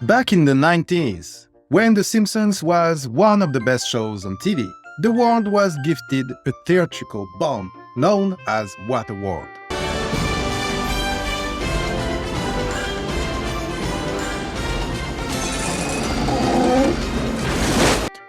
Back in the 90s, when The Simpsons was one of the best shows on TV, the world was gifted a theatrical bomb known as Waterworld.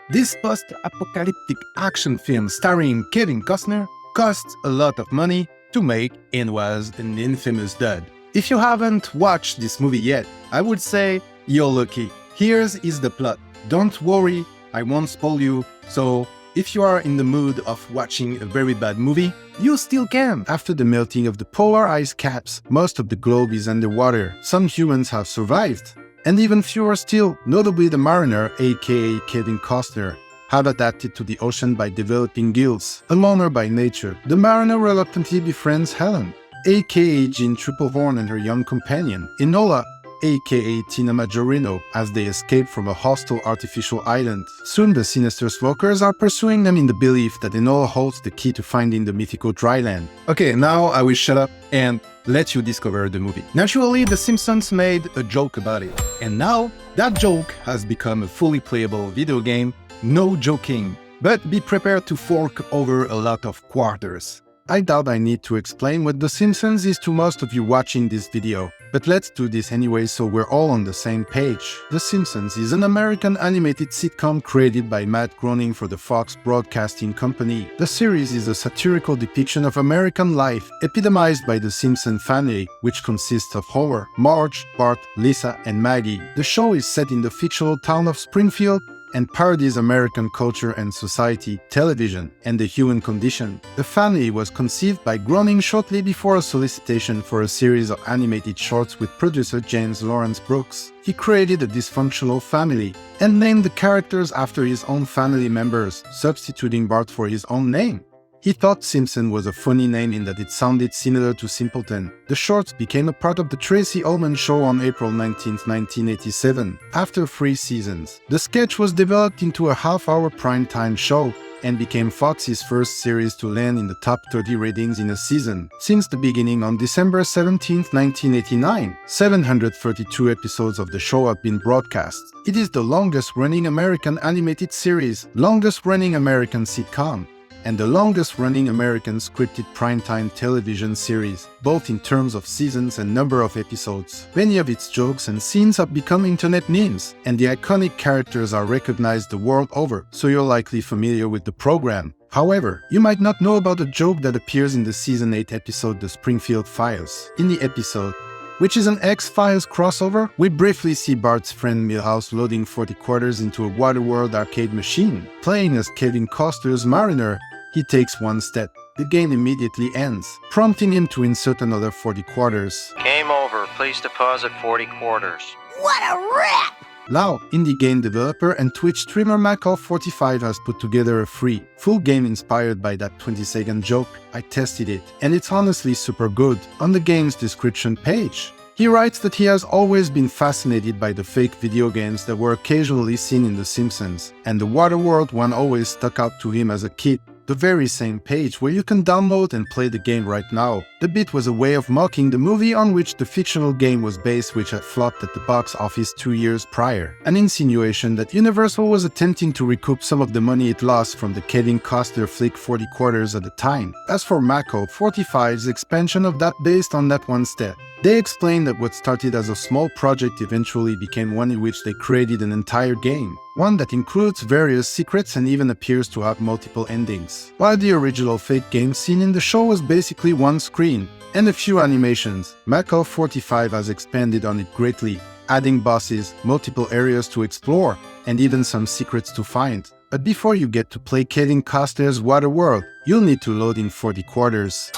This post-apocalyptic action film starring Kevin Costner cost a lot of money to make and was an infamous dud. If you haven't watched this movie yet, I would say you're lucky. Here's the plot. Don't worry, I won't spoil you, so if you are in the mood of watching a very bad movie, you still can. After the melting of the polar ice caps, most of the globe is underwater. Some humans have survived, and even fewer still, notably the mariner, aka Kevin Costner, have adapted to the ocean by developing gills. A loner by nature, the mariner reluctantly befriends Helen, aka Jean Triplehorn, and her young companion, Enola, aka Tina Majorino, as they escape from a hostile artificial island. Soon the sinister smokers are pursuing them in the belief that Enola holds the key to finding the mythical dry land. Okay, now I will shut up and let you discover the movie. Naturally, The Simpsons made a joke about it, and now that joke has become a fully playable video game. No joking, but be prepared to fork over a lot of quarters. I doubt I need to explain what The Simpsons is to most of you watching this video, but let's do this anyway so we're all on the same page. The Simpsons is an American animated sitcom created by Matt Groening for the Fox Broadcasting Company. The series is a satirical depiction of American life, epitomized by the Simpson family, which consists of Homer, Marge, Bart, Lisa, and Maggie. The show is set in the fictional town of Springfield and parodies American culture and society, television, and the human condition. The family was conceived by Groening shortly before a solicitation for a series of animated shorts with producer James Lawrence Brooks. He created a dysfunctional family and named the characters after his own family members, substituting Bart for his own name. He thought Simpson was a funny name in that it sounded similar to Simpleton. The shorts became a part of the Tracy Ullman Show on April 19, 1987. After 3 seasons, the sketch was developed into a half-hour primetime show and became Fox's first series to land in the top 30 ratings in a season. Since the beginning on December 17, 1989, 732 episodes of the show have been broadcast. It is the longest-running American animated series, longest-running American sitcom, and the longest-running American scripted primetime television series, both in terms of seasons and number of episodes. Many of its jokes and scenes have become internet memes, and the iconic characters are recognized the world over, so you're likely familiar with the program. However, you might not know about a joke that appears in the Season 8 episode The Springfield Files. In the episode, which is an X-Files crossover, we briefly see Bart's friend Milhouse loading 40 quarters into a Waterworld arcade machine. Playing as Kevin Costner's mariner, he takes one step. The game immediately ends, prompting him to insert another 40 quarters. Game over. Please deposit 40 quarters. What a rip! Now, indie game developer and Twitch streamer Macaw45 has put together a free, full game inspired by that 20-second joke. I tested it, and it's honestly super good. On the game's description page, he writes that he has always been fascinated by the fake video games that were occasionally seen in The Simpsons, and the Waterworld one always stuck out to him as a kid. The very same page where you can download and play the game right now. The bit was a way of mocking the movie on which the fictional game was based, which had flopped at the box office 2 years prior. An insinuation that Universal was attempting to recoup some of the money it lost from the Kevin Costner flick 40 quarters at the time. As for Macaw45's expansion of that based on that one step, they explained that what started as a small project eventually became one in which they created an entire game, one that includes various secrets and even appears to have multiple endings. While the original fake game scene in the show was basically one screen and a few animations, Macaw45 has expanded on it greatly, adding bosses, multiple areas to explore, and even some secrets to find. But before you get to play Kevin Costner's Waterworld, you'll need to load in 40 quarters.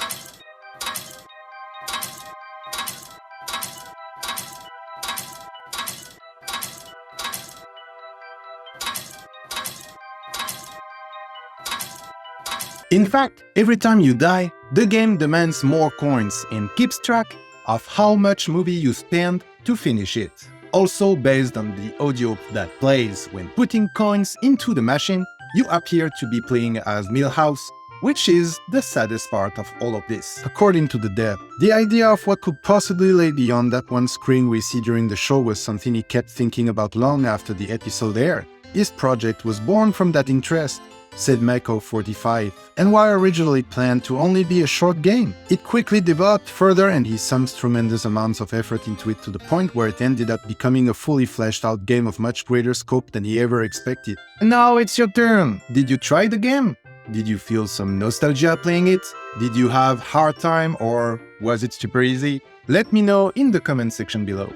In fact, every time you die, the game demands more coins and keeps track of how much movie you spend to finish it. Also, based on the audio that plays when putting coins into the machine, you appear to be playing as Milhouse, which is the saddest part of all of this. According to the dev, the idea of what could possibly lay beyond that one screen we see during the show was something he kept thinking about long after the episode aired. His project was born from that interest, said Macaw45, and while originally planned to only be a short game, it quickly developed further and he sunk tremendous amounts of effort into it to the point where it ended up becoming a fully fleshed out game of much greater scope than he ever expected. And now it's your turn! Did you try the game? Did you feel some nostalgia playing it? Did you have hard time or was it super easy? Let me know in the comment section below.